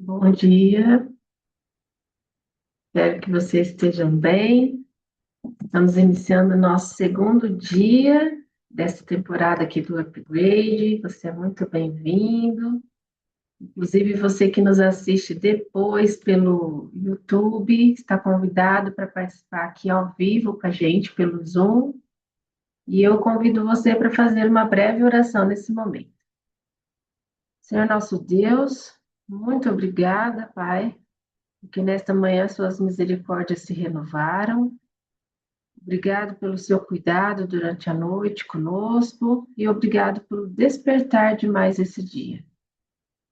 Bom dia, espero que vocês estejam bem. Estamos iniciando o nosso segundo dia dessa temporada aqui do Upgrade. Você é muito bem-vindo. Inclusive, você que nos assiste depois pelo YouTube, está convidado para participar aqui ao vivo com a gente pelo Zoom. E eu convido você para fazer uma breve oração nesse momento. Senhor nosso Deus, muito obrigada, Pai, porque nesta manhã suas misericórdias se renovaram. Obrigado pelo seu cuidado durante a noite conosco e obrigado pelo despertar de mais esse dia.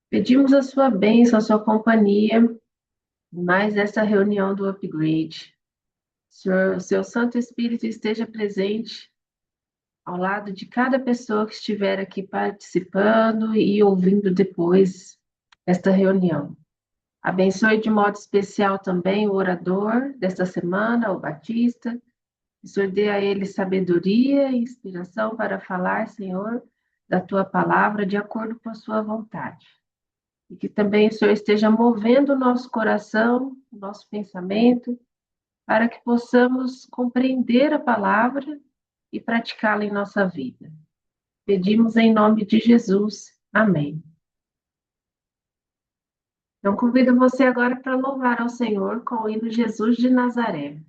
Pedimos a sua bênção, a sua companhia, em mais essa reunião do Upgrade. Senhor, o seu Santo Espírito esteja presente ao lado de cada pessoa que estiver aqui participando e ouvindo depois esta reunião. Abençoe de modo especial também o orador desta semana, o Batista. Que o Senhor dê a ele sabedoria e inspiração para falar, Senhor, da tua palavra de acordo com a sua vontade. E que também o Senhor esteja movendo o nosso coração, o nosso pensamento, para que possamos compreender a palavra e praticá-la em nossa vida. Pedimos em nome de Jesus. Amém. Então, convido você agora para louvar ao Senhor com o hino Jesus de Nazaré.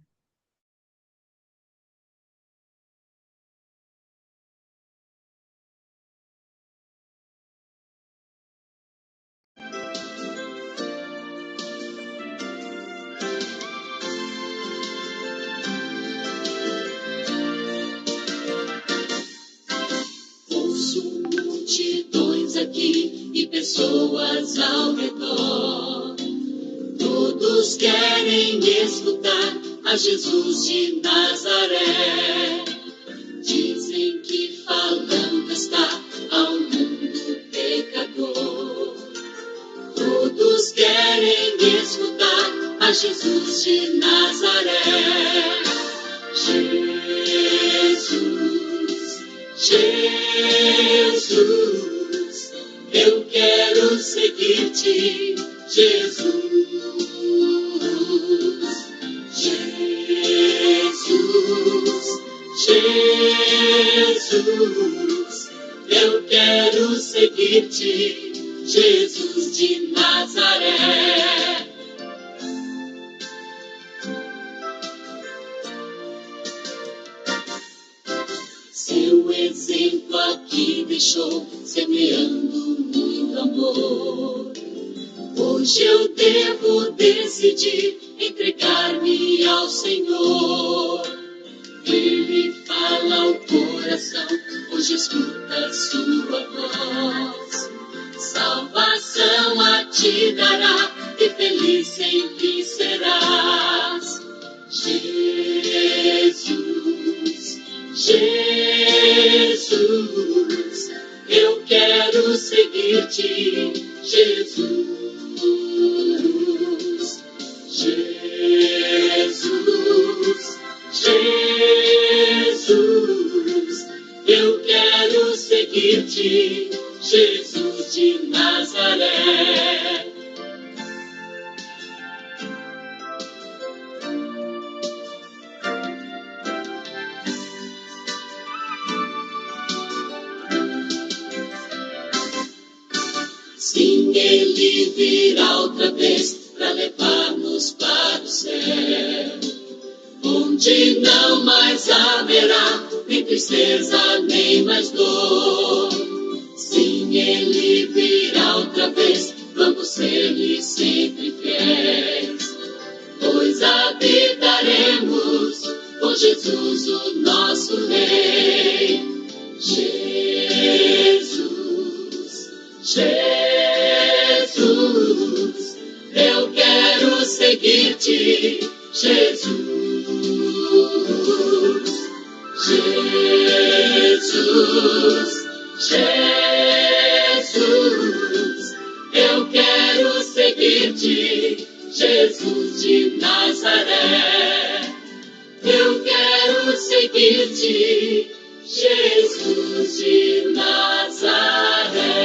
Ouço multidões aqui e pessoas ao redor. Todos querem escutar a Jesus de Nazaré. Dizem que falando está ao mundo pecador. Todos querem escutar a Jesus de Nazaré. Jesus, Jesus, eu quero seguir-te, Jesus. Jesus, Jesus, eu quero seguir-te, Jesus de Nazaré. Seu exemplo aqui deixou, semeando muito amor. Hoje eu devo decidir entregar-me ao Senhor. Ele fala ao coração, hoje escuta sua voz. Salvação a ti dará e feliz sempre serás. Jesus, Jesus, eu quero seguir-te, Jesus. Jesus, Jesus, eu quero seguir-te, Jesus de Nazaré. Sim, ele virá outra vez para levar-nos para o céu, onde não mais haverá nem tristeza, nem mais dor. Sim, ele virá outra vez, vamos ser-lhe sempre fiéis, pois habitaremos com Jesus, o nosso Rei. Jesus, Jesus, eu quero seguir-te, Jesus. Jesus, Jesus, eu quero seguir-te, Jesus de Nazaré. Eu quero seguir-te, Jesus de Nazaré.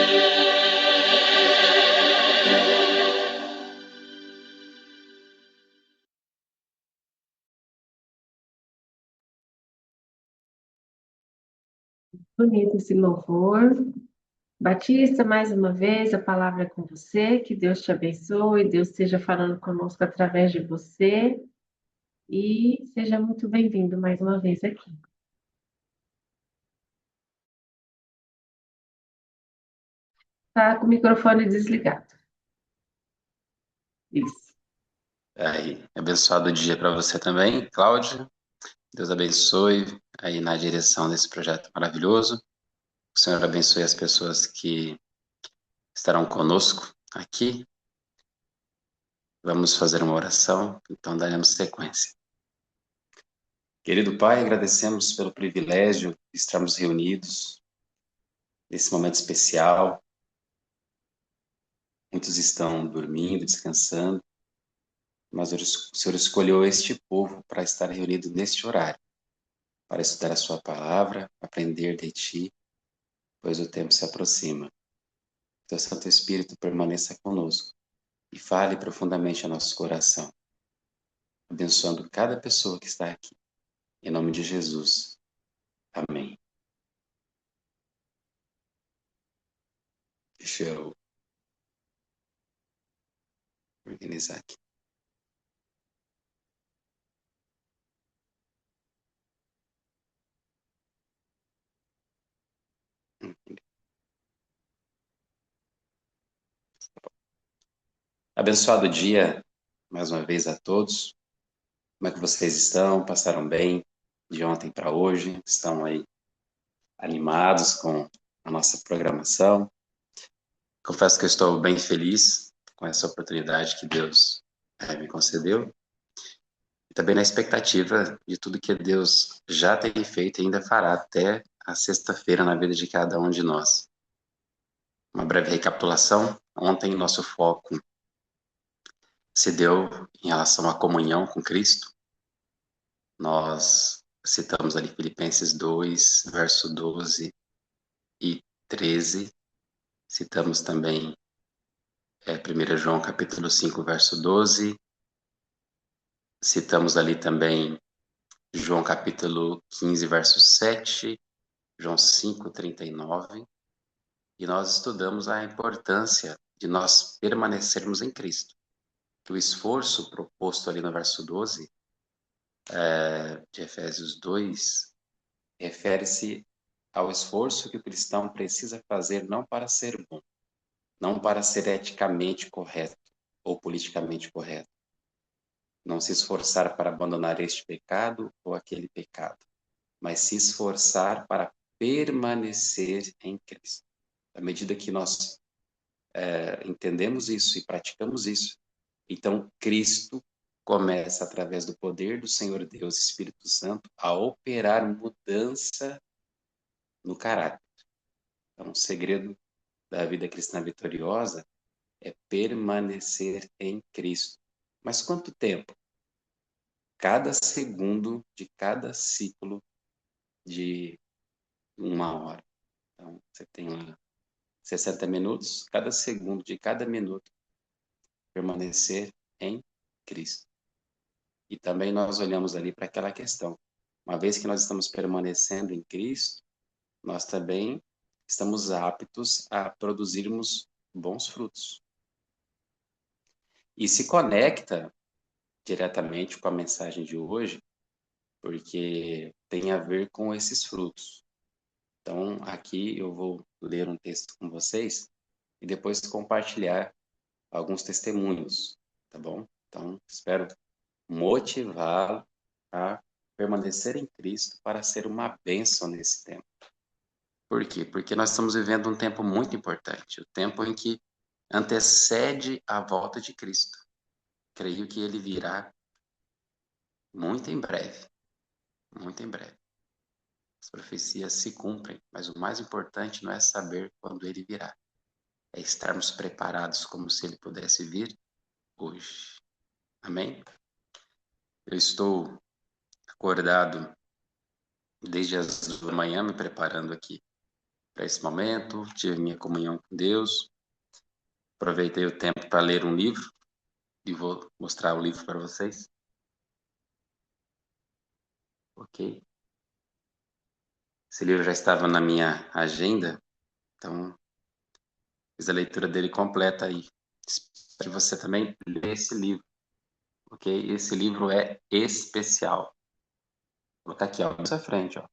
Bonito esse louvor. Batista, mais uma vez, a palavra é com você. Que Deus te abençoe, Deus esteja falando conosco através de você. E seja muito bem-vindo mais uma vez aqui. Está com o microfone desligado. Isso. Aí, abençoado dia para você também, Cláudia. Deus abençoe aí na direção desse projeto maravilhoso. O Senhor abençoe as pessoas que estarão conosco aqui. Vamos fazer uma oração, então daremos sequência. Querido Pai, agradecemos pelo privilégio de estarmos reunidos nesse momento especial. Muitos estão dormindo, descansando, mas o Senhor escolheu este povo para estar reunido neste horário, para estudar a sua palavra, aprender de Ti, pois o tempo se aproxima. Teu Santo Espírito permaneça conosco e fale profundamente ao nosso coração, abençoando cada pessoa que está aqui. Em nome de Jesus. Amém. Deixa eu organizar aqui. Abençoado dia, mais uma vez, a todos. Como é que vocês estão? Passaram bem de ontem para hoje? Estão aí animados com a nossa programação? Confesso que eu estou bem feliz com essa oportunidade que Deus me concedeu. E também na expectativa de tudo que Deus já tem feito e ainda fará até a sexta-feira na vida de cada um de nós. Uma breve recapitulação. Ontem, nosso foco se deu em relação à comunhão com Cristo. Nós citamos ali Filipenses 2, verso 12 e 13. Citamos também 1 João capítulo 5, verso 12. Citamos ali também João capítulo 15, verso 7, João 5, 39. E nós estudamos a importância de nós permanecermos em Cristo. Que o esforço proposto ali no verso 12 de Efésios 2 refere-se ao esforço que o cristão precisa fazer não para ser bom, não para ser eticamente correto ou politicamente correto, não se esforçar para abandonar este pecado ou aquele pecado, mas se esforçar para permanecer em Cristo. À medida que nós entendemos isso e praticamos isso, então Cristo começa, através do poder do Senhor Deus, Espírito Santo, a operar mudança no caráter. Então, o segredo da vida cristã vitoriosa é permanecer em Cristo. Mas quanto tempo? Cada segundo de cada ciclo de 1 hora. Então, você tem lá 60 minutos, cada segundo de cada minuto permanecer em Cristo. E também nós olhamos ali para aquela questão. Uma vez que nós estamos permanecendo em Cristo, nós também estamos aptos a produzirmos bons frutos. E se conecta diretamente com a mensagem de hoje, porque tem a ver com esses frutos. Então, aqui eu vou ler um texto com vocês e depois compartilhar alguns testemunhos, tá bom? Então, espero motivá-lo a permanecer em Cristo para ser uma bênção nesse tempo. Por quê? Porque nós estamos vivendo um tempo muito importante, o tempo em que antecede a volta de Cristo. Creio que ele virá muito em breve, muito em breve. As profecias se cumprem, mas o mais importante não é saber quando ele virá, é estarmos preparados como se ele pudesse vir hoje. Amém? Eu estou acordado desde as 2 da manhã, me preparando aqui para esse momento, tive minha comunhão com Deus, aproveitei o tempo para ler um livro e vou mostrar o livro para vocês. Ok? Esse livro já estava na minha agenda, então fiz a leitura dele completa aí. Espero que você também lê esse livro, ok? Esse livro é especial. Vou colocar aqui, ó, na sua frente, ó.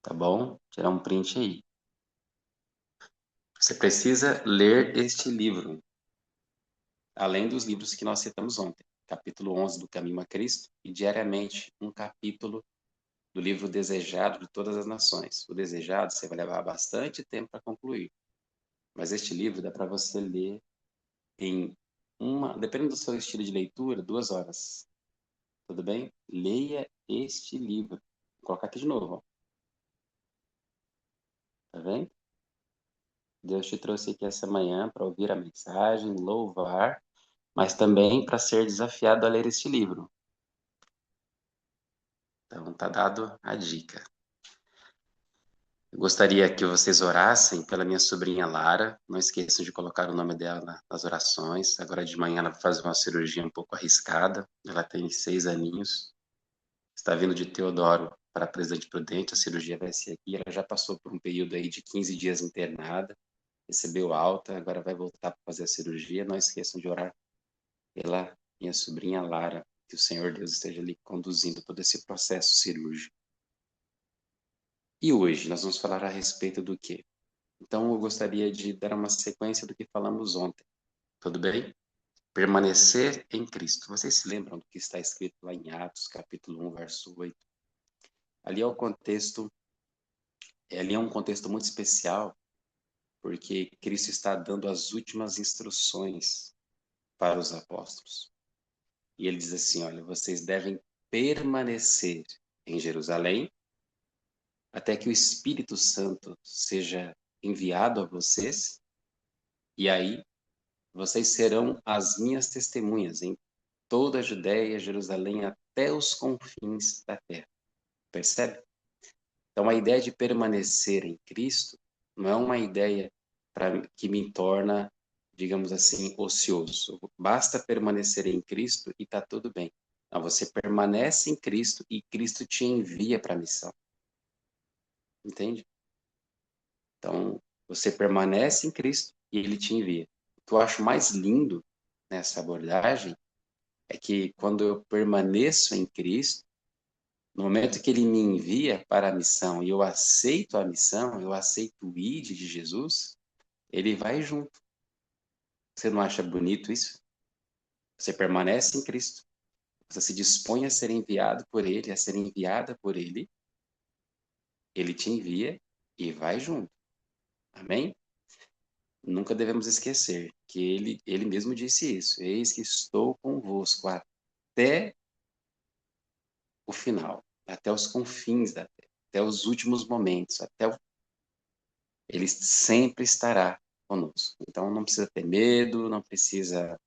Tá bom? Tirar um print aí. Você precisa ler este livro, além dos livros que nós citamos ontem. Capítulo 11 do Caminho a Cristo e diariamente um capítulo do livro Desejado de Todas as Nações. O Desejado você vai levar bastante tempo para concluir, mas este livro dá para você ler em dependendo do seu estilo de leitura, 2 horas. Tudo bem? Leia este livro. Vou colocar aqui de novo, ó. Tá vendo? Deus te trouxe aqui essa manhã para ouvir a mensagem, louvar, mas também para ser desafiado a ler este livro. Então, tá dado a dica. Eu gostaria que vocês orassem pela minha sobrinha Lara. Não esqueçam de colocar o nome dela nas orações. Agora de manhã ela vai fazer uma cirurgia um pouco arriscada. Ela tem 6 aninhos. Está vindo de Teodoro para Presidente Prudente. A cirurgia vai ser aqui. Ela já passou por um período aí de 15 dias internada. Recebeu alta. Agora vai voltar para fazer a cirurgia. Não esqueçam de orar pela minha sobrinha Lara. Que o Senhor Deus esteja ali conduzindo todo esse processo cirúrgico. E hoje nós vamos falar a respeito do quê? Então, eu gostaria de dar uma sequência do que falamos ontem. Tudo bem? Permanecer em Cristo. Vocês se lembram do que está escrito lá em Atos, capítulo 1, verso 8? Ali é o contexto, ali é um contexto muito especial, porque Cristo está dando as últimas instruções para os apóstolos. E ele diz assim, olha, vocês devem permanecer em Jerusalém até que o Espírito Santo seja enviado a vocês, e aí vocês serão as minhas testemunhas em toda a Judéia, Jerusalém, até os confins da terra. Percebe? Então, a ideia de permanecer em Cristo não é uma ideia que me torna, digamos assim, ocioso. Basta permanecer em Cristo e está tudo bem. Não, você permanece em Cristo e Cristo te envia para a missão. Entende? Então, você permanece em Cristo e Ele te envia. O que eu acho mais lindo nessa abordagem é que quando eu permaneço em Cristo, no momento que Ele me envia para a missão e eu aceito a missão, eu aceito o ID de Jesus, Ele vai junto. Você não acha bonito isso? Você permanece em Cristo, você se dispõe a ser enviado por Ele, a ser enviada por Ele, Ele te envia e vai junto. Amém? Nunca devemos esquecer que ele mesmo disse isso. Eis que estou convosco até o final, até os confins da terra, até os últimos momentos, ele sempre estará conosco. Então não precisa ter medo, não precisa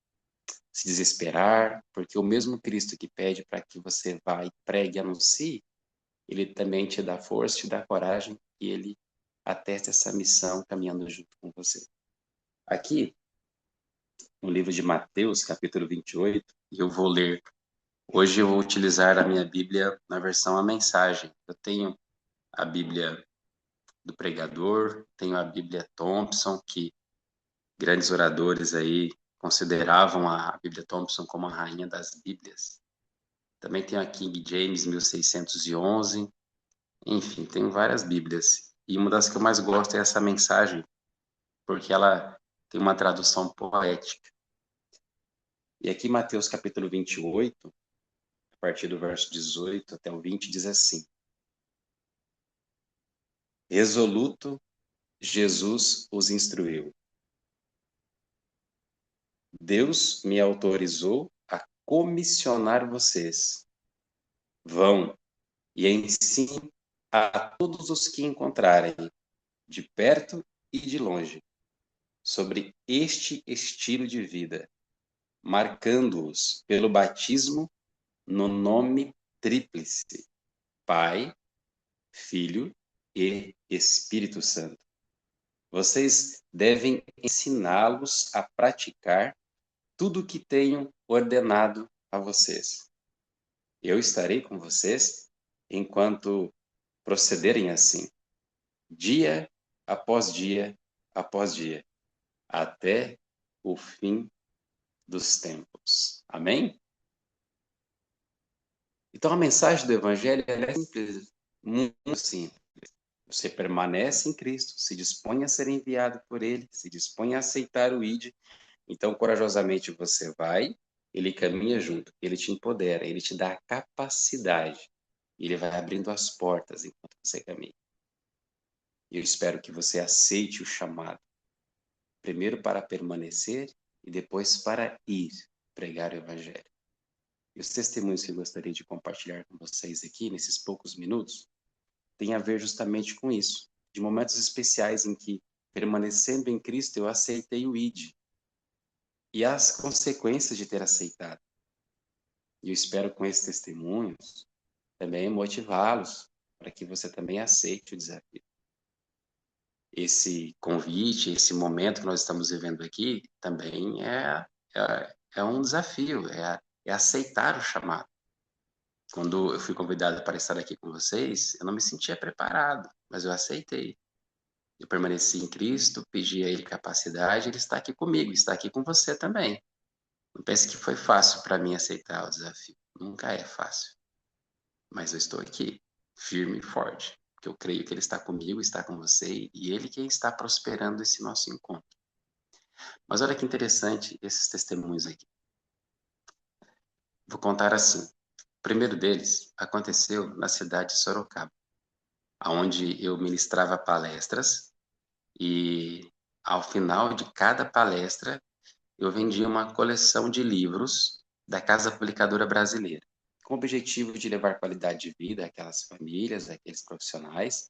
se desesperar, porque o mesmo Cristo que pede para que você vá e pregue e anuncie, ele também te dá força, te dá coragem e ele atesta essa missão caminhando junto com você. Aqui, no livro de Mateus, capítulo 28, e eu vou ler. Hoje eu vou utilizar a minha Bíblia na versão A Mensagem. Eu tenho a Bíblia do Pregador, tenho a Bíblia Thompson, que grandes oradores aí consideravam a Bíblia Thompson como a rainha das Bíblias. Também tenho a King James 1611. Enfim, tenho várias Bíblias. E uma das que eu mais gosto é essa mensagem, porque ela tem uma tradução poética. E aqui Mateus capítulo 28, a partir do verso 18 até o 20, diz assim: Resoluto, Jesus os instruiu. Deus me autorizou a comissionar vocês. Vão e ensinem a todos os que encontrarem, de perto e de longe, sobre este estilo de vida, marcando-os pelo batismo no nome tríplice: Pai, Filho e Espírito Santo. Vocês devem ensiná-los a praticar tudo o que tenho ordenado a vocês. Eu estarei com vocês enquanto procederem assim, dia após dia após dia, até o fim dos tempos. Amém? Então a mensagem do Evangelho é simples, muito simples. Você permanece em Cristo, se dispõe a ser enviado por Ele, se dispõe a aceitar o ID. Então, corajosamente você vai, Ele caminha junto, Ele te empodera, Ele te dá a capacidade, Ele vai abrindo as portas enquanto você caminha. E eu espero que você aceite o chamado, primeiro para permanecer e depois para ir pregar o Evangelho. E os testemunhos que eu gostaria de compartilhar com vocês aqui, nesses poucos minutos, tem a ver justamente com isso, de momentos especiais em que, permanecendo em Cristo, eu aceitei o ID e as consequências de ter aceitado. E eu espero com esses testemunhos também motivá-los para que você também aceite o desafio. Esse convite, esse momento que nós estamos vivendo aqui, também é um desafio, é aceitar o chamado. Quando eu fui convidado para estar aqui com vocês, eu não me sentia preparado, mas eu aceitei. Eu permaneci em Cristo, pedi a Ele capacidade, Ele está aqui comigo, está aqui com você também. Não pense que foi fácil para mim aceitar o desafio. Nunca é fácil. Mas eu estou aqui, firme e forte, porque eu creio que Ele está comigo, está com você, e Ele quem está prosperando esse nosso encontro. Mas olha que interessante esses testemunhos aqui. Vou contar assim. O primeiro deles aconteceu na cidade de Sorocaba, onde eu ministrava palestras e ao final de cada palestra eu vendia uma coleção de livros da Casa Publicadora Brasileira, com o objetivo de levar qualidade de vida àquelas famílias, àqueles profissionais,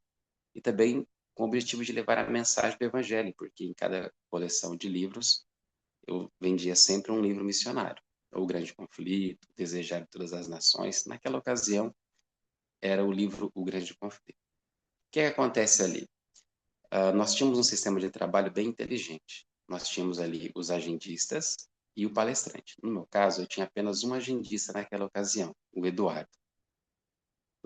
e também com o objetivo de levar a mensagem do Evangelho, porque em cada coleção de livros eu vendia sempre um livro missionário, O Grande Conflito, Desejar de Todas as Nações. Naquela ocasião, era o livro O Grande Conflito. O que acontece ali? Nós tínhamos um sistema de trabalho bem inteligente. Nós tínhamos ali os agendistas e o palestrante. No meu caso, eu tinha apenas um agendista naquela ocasião, o Eduardo.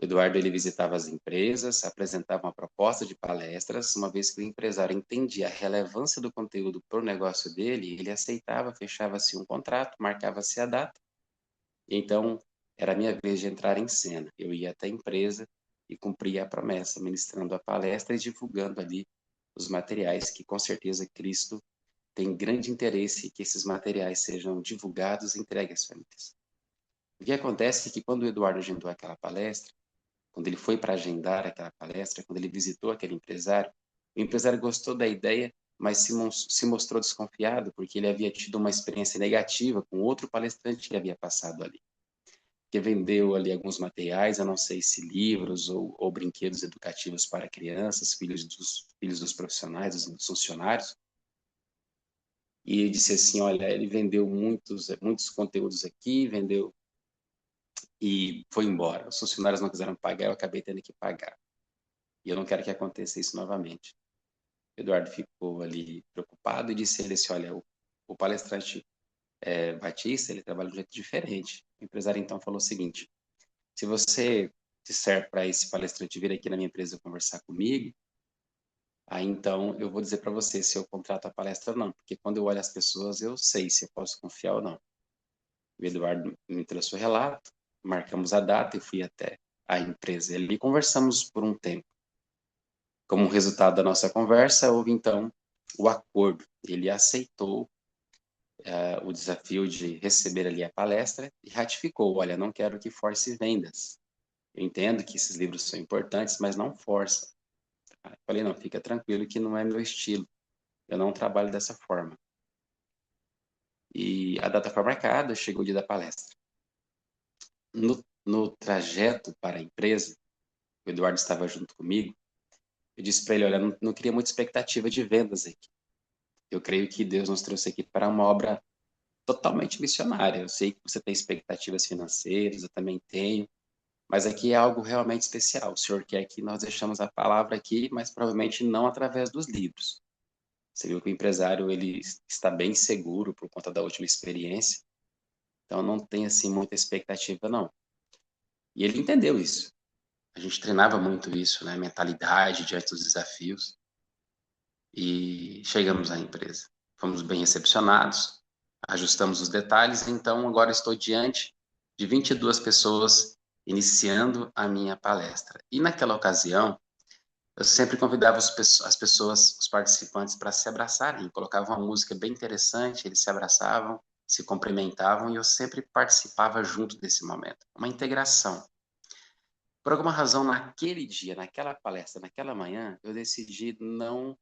O Eduardo ele visitava as empresas, apresentava uma proposta de palestras, uma vez que o empresário entendia a relevância do conteúdo para o negócio dele, ele aceitava, fechava-se um contrato, marcava-se a data, e então era a minha vez de entrar em cena. Eu ia até a empresa e cumpria a promessa, ministrando a palestra e divulgando ali os materiais que com certeza Cristo tem grande interesse que esses materiais sejam divulgados e entregues às famílias. O que acontece é que quando o Eduardo agendou aquela palestra, quando ele foi para agendar aquela palestra, quando ele visitou aquele empresário, o empresário gostou da ideia, mas se mostrou desconfiado porque ele havia tido uma experiência negativa com outro palestrante que havia passado ali, que vendeu ali alguns materiais, eu não sei se livros ou brinquedos educativos para crianças, filhos dos profissionais, dos funcionários, e ele disse assim, olha, ele vendeu muitos conteúdos aqui, vendeu e foi embora. Os funcionários não quiseram pagar, eu acabei tendo que pagar. E eu não quero que aconteça isso novamente. O Eduardo ficou ali preocupado e disse a ele assim, olha, o palestrante Batista, ele trabalha de um jeito diferente. O empresário então falou o seguinte, se você disser para esse palestrante vir aqui na minha empresa conversar comigo, aí então eu vou dizer para você se eu contrato a palestra ou não, porque quando eu olho as pessoas eu sei se eu posso confiar ou não. O Eduardo me trouxe o relato, marcamos a data e fui até a empresa. Ali conversamos por um tempo. Como resultado da nossa conversa, houve então o acordo. Ele aceitou o desafio de receber ali a palestra e ratificou, olha, não quero que force vendas. Eu entendo que esses livros são importantes, mas não força. Eu falei, não, fica tranquilo que não é meu estilo. Eu não trabalho dessa forma. E a data foi marcada, chegou o dia da palestra. No trajeto para a empresa, o Eduardo estava junto comigo, eu disse para ele, olha, não queria muita expectativa de vendas aqui. Eu creio que Deus nos trouxe aqui para uma obra totalmente missionária. Eu sei que você tem expectativas financeiras, eu também tenho, mas aqui é algo realmente especial. O Senhor quer que nós deixamos a palavra aqui, mas provavelmente não através dos livros. Você viu que o empresário ele está bem seguro por conta da última experiência, então não tem assim muita expectativa não. E ele entendeu isso. A gente treinava muito isso, né? Mentalidade diante dos desafios. E chegamos à empresa. Fomos bem recepcionados, ajustamos os detalhes, então agora estou diante de 22 pessoas iniciando a minha palestra. E naquela ocasião, eu sempre convidava as pessoas, os participantes, para se abraçarem. Colocava uma música bem interessante, eles se abraçavam, se cumprimentavam e eu sempre participava junto desse momento. Uma integração. Por alguma razão, naquele dia, naquela palestra, naquela manhã, eu decidi não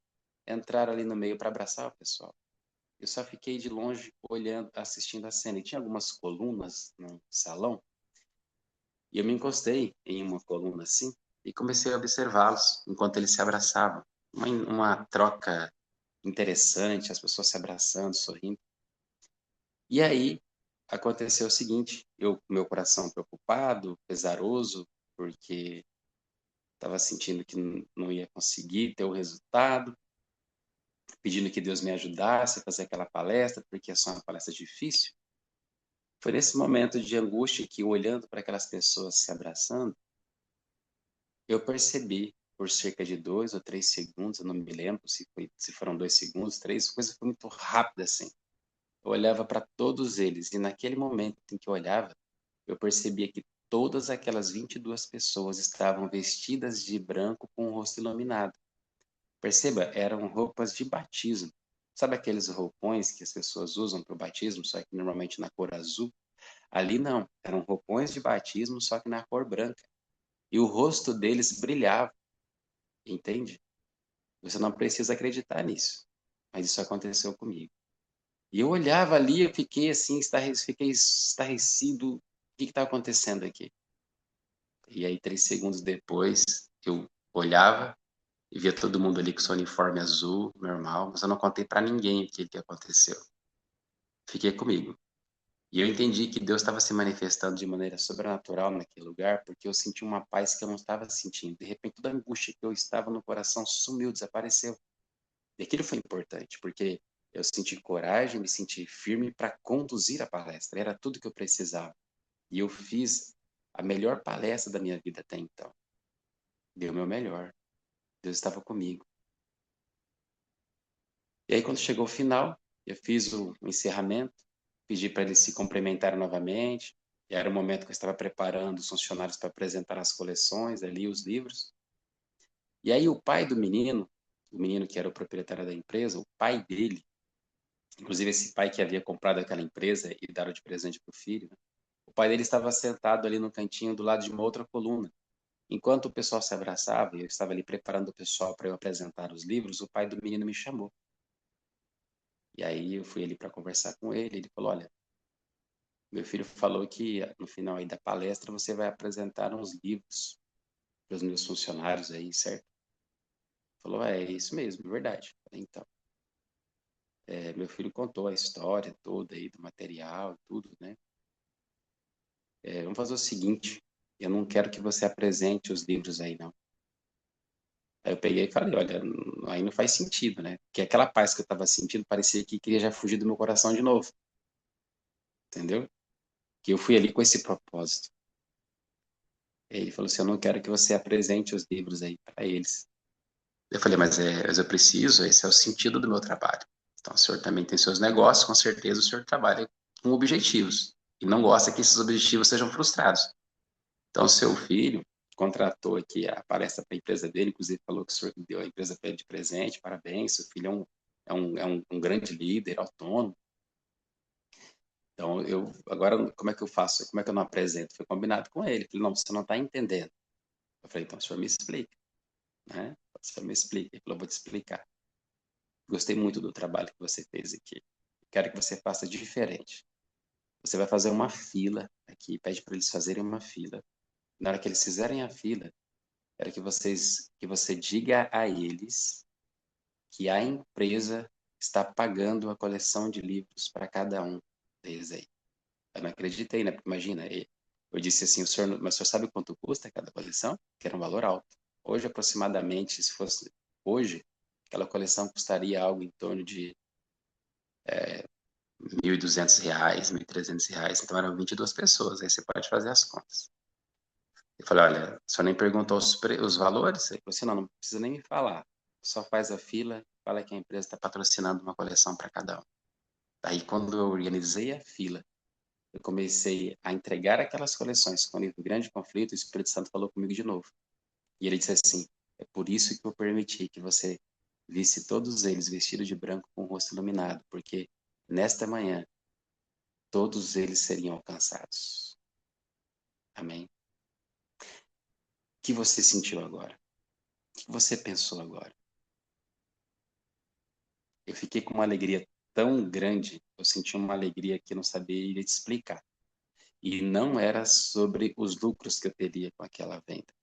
entrar ali no meio para abraçar o pessoal. Eu só fiquei de longe olhando, assistindo a cena. E tinha algumas colunas no salão e eu me encostei em uma coluna assim e comecei a observá-los enquanto eles se abraçavam. Uma troca interessante, as pessoas se abraçando, sorrindo. E aí aconteceu o seguinte, eu com meu coração preocupado, pesaroso, porque estava sentindo que não ia conseguir ter o resultado, pedindo que Deus me ajudasse a fazer aquela palestra, porque é só uma palestra difícil. Foi nesse momento de angústia que, olhando para aquelas pessoas se abraçando, eu percebi, por cerca de 2 ou 3 segundos, eu não me lembro se foram 2 segundos, três, a coisa foi muito rápida assim. Eu olhava para todos eles e naquele momento em que eu olhava, eu percebia que todas aquelas 22 pessoas estavam vestidas de branco com o rosto iluminado. Perceba, eram roupas de batismo. Sabe aqueles roupões que as pessoas usam para o batismo, só que normalmente na cor azul? Ali não, eram roupões de batismo, só que na cor branca. E o rosto deles brilhava, entende? Você não precisa acreditar nisso, mas isso aconteceu comigo. E eu olhava ali, eu fiquei assim, fiquei estarrecido. O que está acontecendo aqui? E aí, 3 segundos depois, eu olhava e via todo mundo ali com seu uniforme azul, normal, mas eu não contei para ninguém o que aconteceu. Fiquei comigo. E eu entendi que Deus estava se manifestando de maneira sobrenatural naquele lugar, porque eu senti uma paz que eu não estava sentindo. De repente, toda a angústia que eu estava no coração sumiu, desapareceu. E aquilo foi importante, porque eu senti coragem, me senti firme para conduzir a palestra. Era tudo que eu precisava. E eu fiz a melhor palestra da minha vida até então. Dei o meu melhor. Deus estava comigo. E aí, quando chegou o final, eu fiz o encerramento, pedi para eles se cumprimentarem novamente. E era o momento que eu estava preparando os funcionários para apresentar as coleções ali, os livros. E aí, o pai do menino, o menino que era o proprietário da empresa, o pai dele, inclusive esse pai que havia comprado aquela empresa e dado de presente para o filho, né? O pai dele estava sentado ali no cantinho do lado de uma outra coluna. Enquanto o pessoal se abraçava e eu estava ali preparando o pessoal para eu apresentar os livros, o pai do menino me chamou. E aí eu fui ali para conversar com ele. Ele falou: Olha, meu filho falou que no final aí da palestra você vai apresentar uns livros para os meus funcionários aí, certo? Falou: É isso mesmo, é verdade. Falei, então, meu filho contou a história toda aí do material e tudo, né? Vamos fazer o seguinte: eu não quero que você apresente os livros aí, não. Aí eu peguei e falei: Olha, aí não faz sentido, né? Porque aquela paz que eu estava sentindo parecia que queria já fugir do meu coração de novo, entendeu? Que eu fui ali com esse propósito. Ele falou assim: Eu não quero que você apresente os livros aí para eles. Eu falei: mas eu preciso, esse é o sentido do meu trabalho. Então, o senhor também tem seus negócios, com certeza o senhor trabalha com objetivos e não gosta que esses objetivos sejam frustrados. Então, seu filho contratou aqui a palestra para a empresa dele, inclusive falou que o senhor deu a empresa para ele de presente, parabéns, seu filho é um grande líder, autônomo. Então, agora, como é que eu faço? Como é que eu não apresento? Foi combinado com ele. Ele falou: Não, você não está entendendo. Eu falei: Então, o senhor me explica, né? O senhor me explica. Ele falou: Vou te explicar. Gostei muito do trabalho que você fez aqui. Quero que você faça diferente. Você vai fazer uma fila aqui, pede para eles fazerem uma fila. Na hora que eles fizerem a fila, quero que você diga a eles que a empresa está pagando a coleção de livros para cada um deles aí. Eu não acreditei, né? Porque imagina, eu disse assim: mas o senhor sabe quanto custa cada coleção? Que era um valor alto. Hoje, aproximadamente, se fosse hoje, aquela coleção custaria algo em torno de R$ 1.200, R$ 1.300. Então eram 22 pessoas. Aí você pode fazer as contas. Eu falei, olha, o senhor nem perguntou os valores? Ele falou assim, não precisa nem me falar. Só faz a fila, fala que a empresa está patrocinando uma coleção para cada um. Aí, quando eu organizei a fila, eu comecei a entregar aquelas coleções com o livro Grande Conflito, o Espírito Santo falou comigo de novo. E ele disse assim, é por isso que eu permiti que você visse todos eles vestidos de branco com o rosto iluminado, porque nesta manhã todos eles seriam alcançados. Amém? O que você sentiu agora? O que você pensou agora? Eu fiquei com uma alegria tão grande, eu senti uma alegria que eu não sabia te explicar. E não era sobre os lucros que eu teria com aquela venda.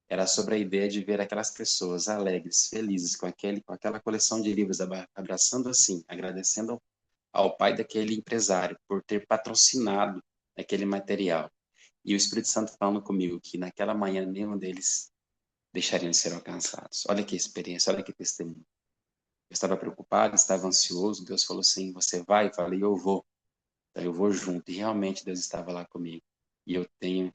Era sobre a ideia de ver aquelas pessoas alegres, felizes com aquela coleção de livros, abraçando assim, agradecendo ao pai daquele empresário por ter patrocinado aquele material. E o Espírito Santo falando comigo que naquela manhã nenhum deles deixariam de ser alcançados. Olha que experiência, olha que testemunho. Eu estava preocupado, estava ansioso. Deus falou assim: Você vai? Eu falei: Eu vou. Então eu vou junto. E realmente Deus estava lá comigo. E eu tenho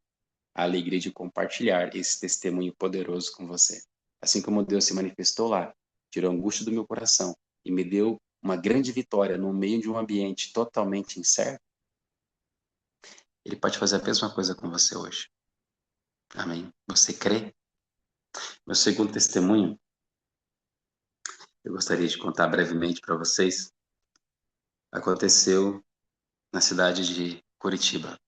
a alegria de compartilhar esse testemunho poderoso com você. Assim como Deus se manifestou lá, tirou a angústia do meu coração e me deu uma grande vitória no meio de um ambiente totalmente incerto, Ele pode fazer a mesma coisa com você hoje. Amém? Você crê? Meu segundo testemunho, eu gostaria de contar brevemente para vocês, aconteceu na cidade de Curitiba.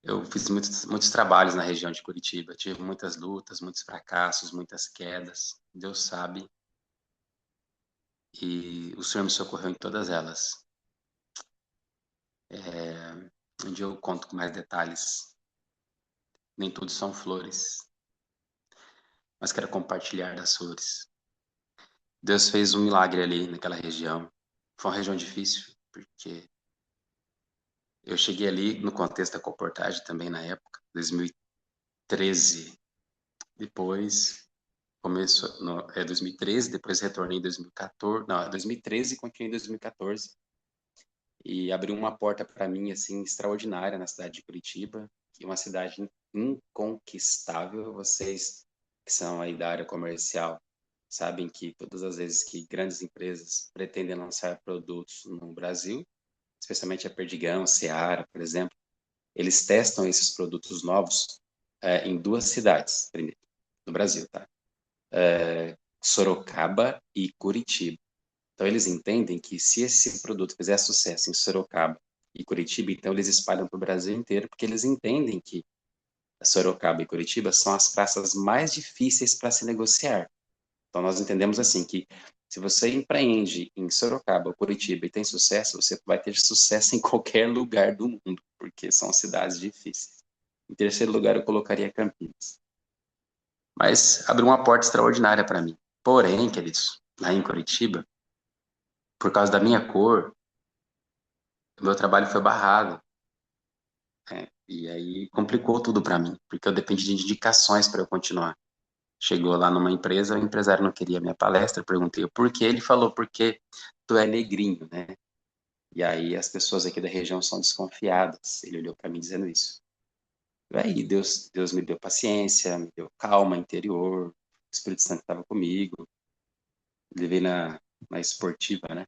Eu fiz muitos trabalhos na região de Curitiba, tive muitas lutas, muitos fracassos, muitas quedas. Deus sabe, e o Senhor me socorreu em todas elas. Um dia eu conto com mais detalhes. Nem tudo são flores, mas quero compartilhar das flores. Deus fez um milagre ali naquela região. Foi uma região difícil, porque eu cheguei ali no contexto da comportagem também na época, 2013. Depois começou, 2013, depois retornei em 2014, não, 2013 e continuei em 2014. E abriu uma porta para mim assim extraordinária na cidade de Curitiba, que é uma cidade inconquistável. Vocês que são aí da área comercial sabem que todas as vezes que grandes empresas pretendem lançar produtos no Brasil, especialmente a Perdigão, Seara, por exemplo, eles testam esses produtos novos em duas cidades, primeiro, no Brasil, tá? Sorocaba e Curitiba. Então, eles entendem que se esse produto fizer sucesso em Sorocaba e Curitiba, então eles espalham para o Brasil inteiro, porque eles entendem que Sorocaba e Curitiba são as praças mais difíceis para se negociar. Então, nós entendemos assim que se você empreende em Sorocaba ou Curitiba e tem sucesso, você vai ter sucesso em qualquer lugar do mundo, porque são cidades difíceis. Em terceiro lugar, eu colocaria Campinas. Mas abriu uma porta extraordinária para mim. Porém, queridos, lá em Curitiba, por causa da minha cor, o meu trabalho foi barrado. E aí complicou tudo para mim, porque eu dependi de indicações para eu continuar. Chegou lá numa empresa, o empresário não queria minha palestra, perguntei o porquê, ele falou, porque tu é negrinho, né? E aí as pessoas aqui da região são desconfiadas. Ele olhou para mim dizendo isso. E aí Deus me deu paciência, me deu calma interior, o Espírito Santo estava comigo, levei na esportiva, né?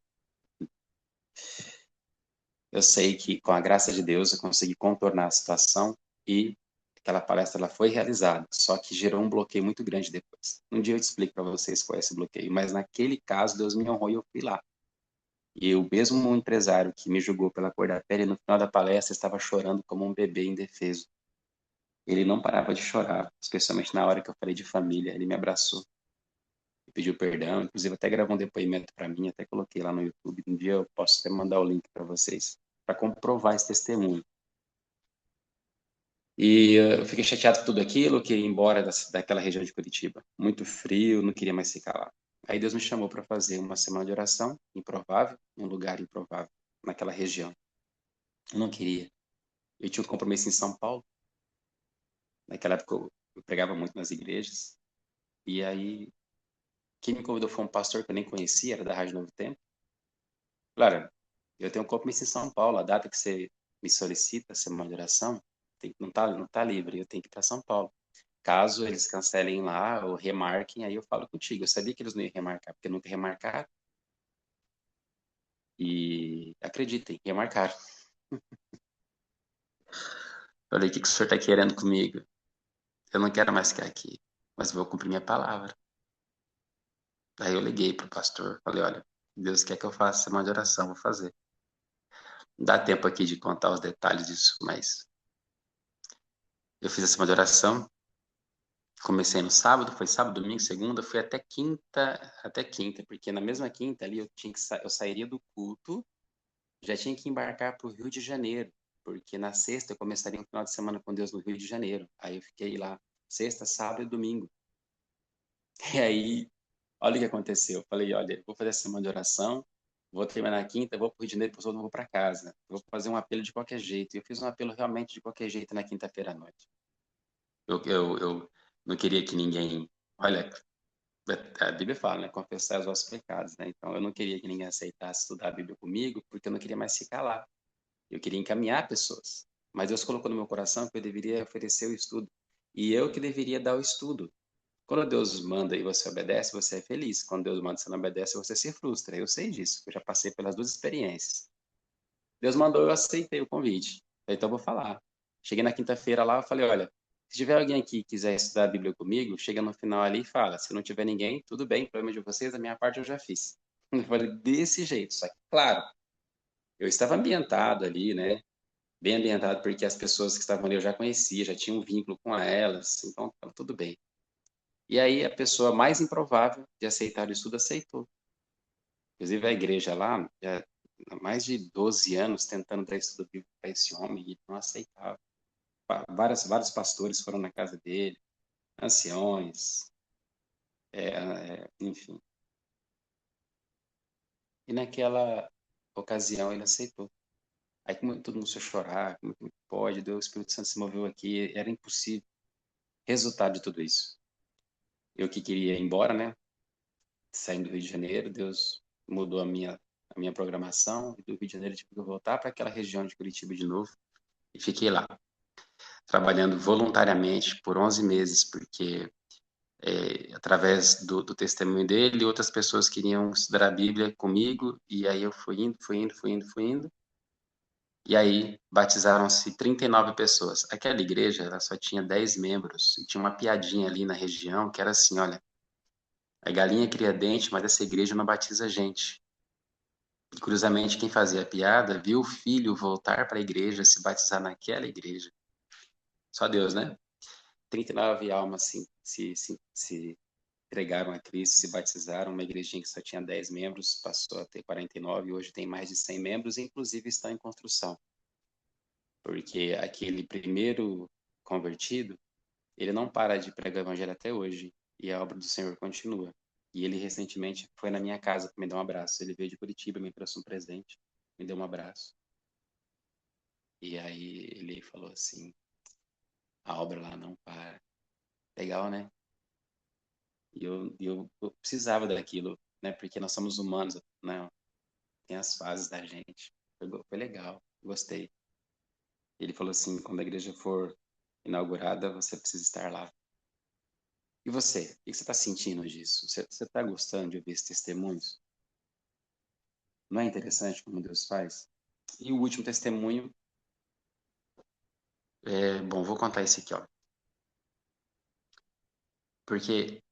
Eu sei que com a graça de Deus eu consegui contornar a situação e aquela palestra ela foi realizada, só que gerou um bloqueio muito grande depois. Um dia eu te explico para vocês qual é esse bloqueio, mas naquele caso Deus me honrou e eu fui lá. E o mesmo empresário que me julgou pela cor da pele, no final da palestra estava chorando como um bebê indefeso. Ele não parava de chorar, especialmente na hora que eu falei de família. Ele me abraçou, e pediu perdão, inclusive até gravou um depoimento para mim, até coloquei lá no YouTube. Um dia eu posso até mandar o link para vocês, para comprovar esse testemunho. E eu fiquei chateado com tudo aquilo, queria ir embora daquela região de Curitiba. Muito frio, não queria mais ficar lá. Aí Deus me chamou para fazer uma semana de oração improvável, em um lugar improvável, naquela região. Eu não queria. Eu tinha um compromisso em São Paulo. Naquela época eu pregava muito nas igrejas. E aí, quem me convidou foi um pastor que eu nem conhecia, era da Rádio Novo Tempo. Claro, eu tenho um compromisso em São Paulo, a data que você me solicita, semana de oração, não tá livre, eu tenho que ir para São Paulo. Caso eles cancelem lá ou remarquem, aí eu falo contigo. Eu sabia que eles não iam remarcar, porque nunca remarcaram. E acreditem, remarcaram. Falei, o que o senhor está querendo comigo? Eu não quero mais ficar aqui, mas vou cumprir minha palavra. Aí eu liguei pro pastor, falei, olha, Deus quer que eu faça semana de oração, vou fazer. Não dá tempo aqui de contar os detalhes disso, mas eu fiz a semana de oração, comecei no sábado, foi sábado, domingo, segunda, fui até quinta, porque na mesma quinta ali eu sairia do culto, já tinha que embarcar para o Rio de Janeiro, porque na sexta eu começaria um final de semana com Deus no Rio de Janeiro. Aí eu fiquei lá sexta, sábado e domingo. E aí, olha o que aconteceu. Eu falei, olha, eu vou fazer a semana de oração, vou terminar na quinta, vou para o Rio de Janeiro, depois eu vou para casa. Vou fazer um apelo de qualquer jeito. E eu fiz um apelo realmente de qualquer jeito na quinta-feira à noite. Eu não queria que ninguém... Olha, a Bíblia fala, né? Confessar os vossos pecados, né? Então, eu não queria que ninguém aceitasse estudar a Bíblia comigo, porque eu não queria mais ficar lá. Eu queria encaminhar pessoas. Mas Deus colocou no meu coração que eu deveria oferecer o estudo. E eu que deveria dar o estudo. Quando Deus manda e você obedece, você é feliz. Quando Deus manda e você não obedece, você se frustra. Eu sei disso, eu já passei pelas duas experiências. Deus mandou, eu aceitei o convite. Então, eu vou falar. Cheguei na quinta-feira lá, eu falei, olha, se tiver alguém aqui que quiser estudar a Bíblia comigo, chega no final ali e fala. Se não tiver ninguém, tudo bem, problema de vocês, a minha parte eu já fiz. Eu falei, desse jeito. Só que, claro, eu estava ambientado ali, né? Bem ambientado, porque as pessoas que estavam ali eu já conhecia, já tinha um vínculo com elas, então estava tudo bem. E aí a pessoa mais improvável de aceitar o estudo aceitou. Inclusive a igreja lá, já há mais de 12 anos tentando dar estudo bíblico para esse homem e não aceitava. Vários pastores foram na casa dele, anciões, enfim. E naquela ocasião ele aceitou. Aí como todo mundo começou a chorar, como que pode, Deus, o Espírito Santo se moveu aqui, era impossível. Resultado de tudo isso. Eu que queria ir embora, né? Saindo do Rio de Janeiro, Deus mudou a minha programação, e do Rio de Janeiro eu tive que voltar para aquela região de Curitiba de novo, e fiquei lá, trabalhando voluntariamente por 11 meses, porque através do testemunho dele, outras pessoas queriam estudar a Bíblia comigo, e aí eu fui indo, e aí batizaram-se 39 pessoas. Aquela igreja, ela só tinha 10 membros, e tinha uma piadinha ali na região, que era assim, olha, a galinha cria dente, mas essa igreja não batiza gente. E, curiosamente, quem fazia a piada viu o filho voltar para a igreja, se batizar naquela igreja. Só Deus, né? 39 almas se entregaram a Cristo, se batizaram. Uma igrejinha que só tinha 10 membros, passou a ter 49, e hoje tem mais de 100 membros, e inclusive está em construção. Porque aquele primeiro convertido, ele não para de pregar o evangelho até hoje, e a obra do Senhor continua. E ele recentemente foi na minha casa para me dar um abraço. Ele veio de Curitiba, me trouxe um presente, me deu um abraço. E aí ele falou assim, a obra lá não para. Legal, né? E eu precisava daquilo, né? Porque nós somos humanos, né? Tem as fases da gente. Foi legal, gostei. Ele falou assim, quando a igreja for inaugurada, você precisa estar lá. E você? O que você está sentindo disso? Você está gostando de ouvir esses testemunhos? Não é interessante como Deus faz? E o último testemunho, bom, vou contar esse aqui, ó. Porque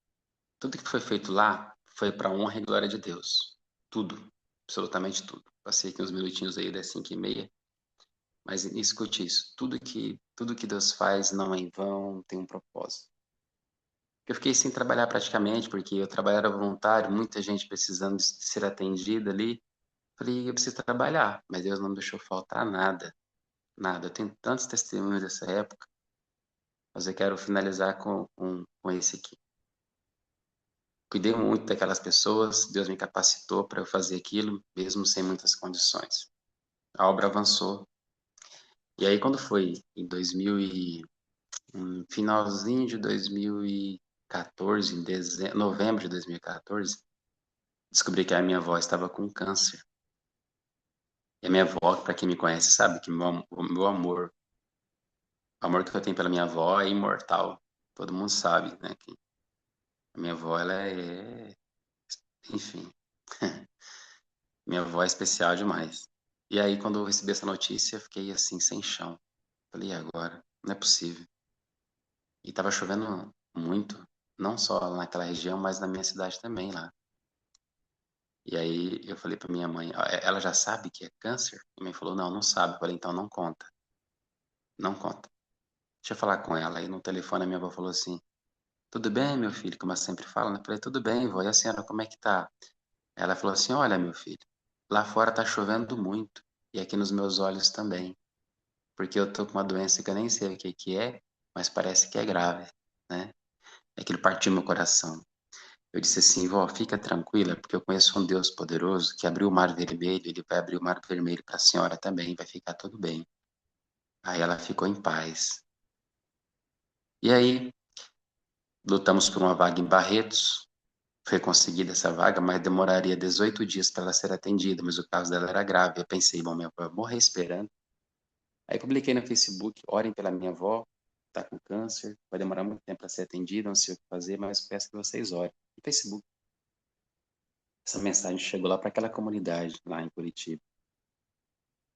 tudo que foi feito lá foi para a honra e glória de Deus. Tudo, absolutamente tudo. Passei aqui uns minutinhos aí das 5:30, mas escute isso. Tudo que Deus faz não é em vão, tem um propósito. Eu fiquei sem trabalhar praticamente, porque eu trabalhava voluntário, muita gente precisando de ser atendida ali. Falei, eu preciso trabalhar, mas Deus não me deixou faltar nada, nada. Eu tenho tantos testemunhos dessa época, mas eu quero finalizar com esse aqui. Cuidei muito daquelas pessoas, Deus me capacitou para eu fazer aquilo, mesmo sem muitas condições. A obra avançou. E aí, quando foi em finalzinho de 2014, novembro de 2014, descobri que a minha avó estava com câncer. E a minha avó, para quem me conhece, sabe que o meu amor O amor que eu tenho pela minha avó é imortal. Todo mundo sabe, né? Que a minha avó, ela é... Enfim, minha avó é especial demais. E aí, quando eu recebi essa notícia, eu fiquei assim, sem chão. Falei, e agora? Não é possível. E tava chovendo muito, não só naquela região, mas na minha cidade também lá. E aí eu falei pra minha mãe, "Ó, ela já sabe que é câncer?" Minha mãe falou, não, não sabe. Eu falei, então não conta, não conta. Deixa eu falar com ela. Aí no telefone a minha avó falou assim, tudo bem, meu filho? Como ela sempre fala, né? Eu falei, tudo bem, vó. E a senhora, como é que tá? Ela falou assim, olha, meu filho, lá fora tá chovendo muito. E aqui nos meus olhos também. Porque eu tô com uma doença que eu nem sei o que que é, mas parece que é grave, né? Aquilo partiu meu coração. Eu disse assim, vó, fica tranquila, porque eu conheço um Deus poderoso que abriu o mar vermelho, ele vai abrir o mar vermelho para a senhora também, vai ficar tudo bem. Aí ela ficou em paz. E aí, lutamos por uma vaga em Barretos, foi conseguida essa vaga, mas demoraria 18 dias para ela ser atendida, mas o caso dela era grave. Eu pensei, bom, minha avó vai morrer esperando. Aí publiquei no Facebook, orem pela minha avó, tá com câncer, vai demorar muito tempo para ser atendida, não sei o que fazer, mas peço que vocês orem. No Facebook. Essa mensagem chegou lá para aquela comunidade lá em Curitiba.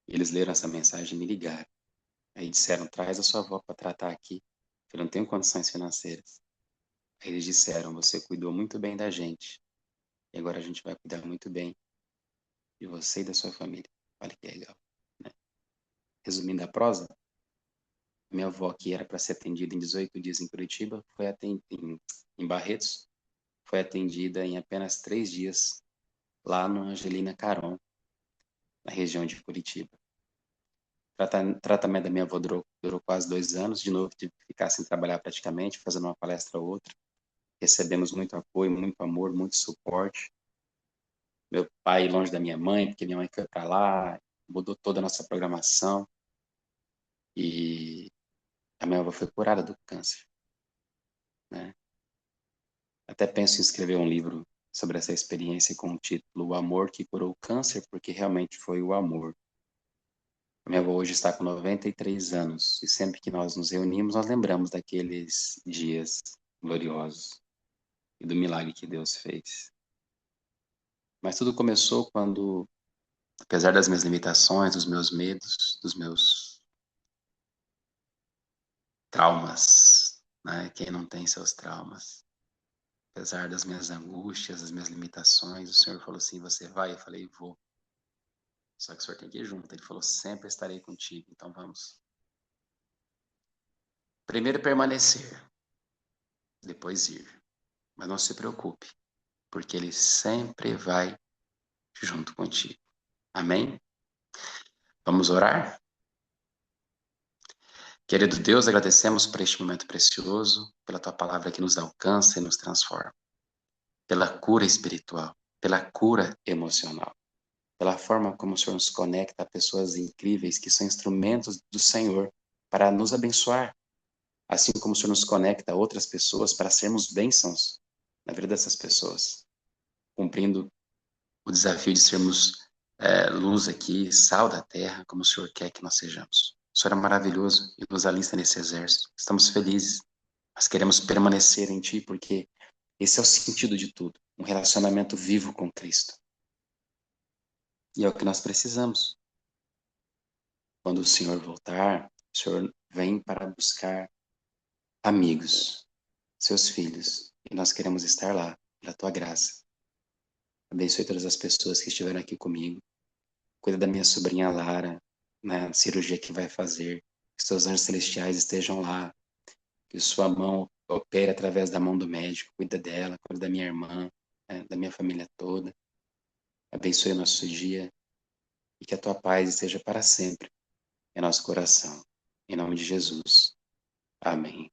Eles leram essa mensagem e me ligaram. Aí disseram, traz a sua avó para tratar aqui. Eu não tenho condições financeiras. Aí eles disseram, você cuidou muito bem da gente. E agora a gente vai cuidar muito bem de você e da sua família. Olha que legal, né? Resumindo a prosa, minha avó, que era para ser atendida em 18 dias em Curitiba, foi atendida em Barretos, foi atendida em apenas 3 dias lá no Angelina Caron, na região de Curitiba. O tratamento da minha avó durou quase 2 anos, de novo tive que ficar sem trabalhar praticamente, fazendo uma palestra ou outra. Recebemos muito apoio, muito amor, muito suporte. Meu pai longe da minha mãe, porque minha mãe foi para lá, mudou toda a nossa programação. E a minha avó foi curada do câncer, né? Até penso em escrever um livro sobre essa experiência com o título O Amor que Curou o Câncer, porque realmente foi o amor. A minha avó hoje está com 93 anos e sempre que nós nos reunimos, nós lembramos daqueles dias gloriosos e do milagre que Deus fez. Mas tudo começou quando, apesar das minhas limitações, dos meus medos, dos meus traumas, né? Quem não tem seus traumas? Apesar das minhas angústias, das minhas limitações, o Senhor falou assim, você vai? Eu falei, vou. Só que o Senhor tem que ir junto. Ele falou, sempre estarei contigo, então vamos. Primeiro permanecer, depois ir. Mas não se preocupe, porque Ele sempre vai junto contigo. Amém? Vamos orar? Querido Deus, agradecemos por este momento precioso, pela Tua palavra que nos alcança e nos transforma, pela cura espiritual, pela cura emocional, pela forma como o Senhor nos conecta a pessoas incríveis que são instrumentos do Senhor para nos abençoar, assim como o Senhor nos conecta a outras pessoas para sermos bênçãos na vida dessas pessoas, cumprindo o desafio de sermos luz aqui, sal da terra, como o Senhor quer que nós sejamos. O Senhor é maravilhoso e nos alista nesse exército. Estamos felizes, mas queremos permanecer em Ti, porque esse é o sentido de tudo, um relacionamento vivo com Cristo. E é o que nós precisamos. Quando o Senhor voltar, o Senhor vem para buscar amigos, seus filhos, e nós queremos estar lá, pela Tua graça. Abençoe todas as pessoas que estiveram aqui comigo. Cuida da minha sobrinha Lara, na cirurgia que vai fazer. Que seus anjos celestiais estejam lá. Que sua mão opere através da mão do médico. Cuida dela, cuida da minha irmã, né, da minha família toda. Abençoe o nosso dia e que a tua paz esteja para sempre em nosso coração. Em nome de Jesus. Amém.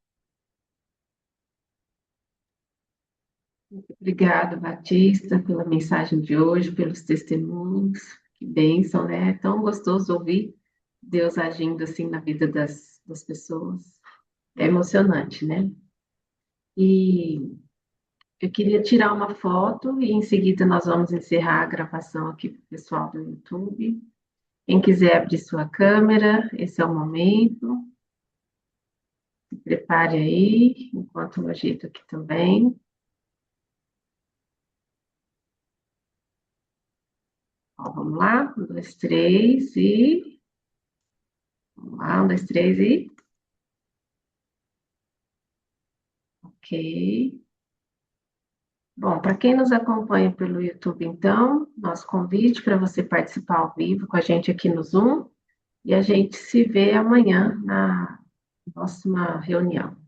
Muito obrigada, Batista, pela mensagem de hoje, pelos testemunhos. Que bênção, né? É tão gostoso ouvir Deus agindo assim na vida das pessoas. É emocionante, né? E eu queria tirar uma foto e em seguida nós vamos encerrar a gravação aqui para o pessoal do YouTube. Quem quiser abrir sua câmera, esse é o momento. Se prepare aí, enquanto eu agito aqui também. Ó, vamos lá, 1, 2, 3 e... Vamos lá, 1, 2, 3 e... Ok. Bom, para quem nos acompanha pelo YouTube, então, nosso convite para você participar ao vivo com a gente aqui no Zoom, e a gente se vê amanhã na próxima reunião.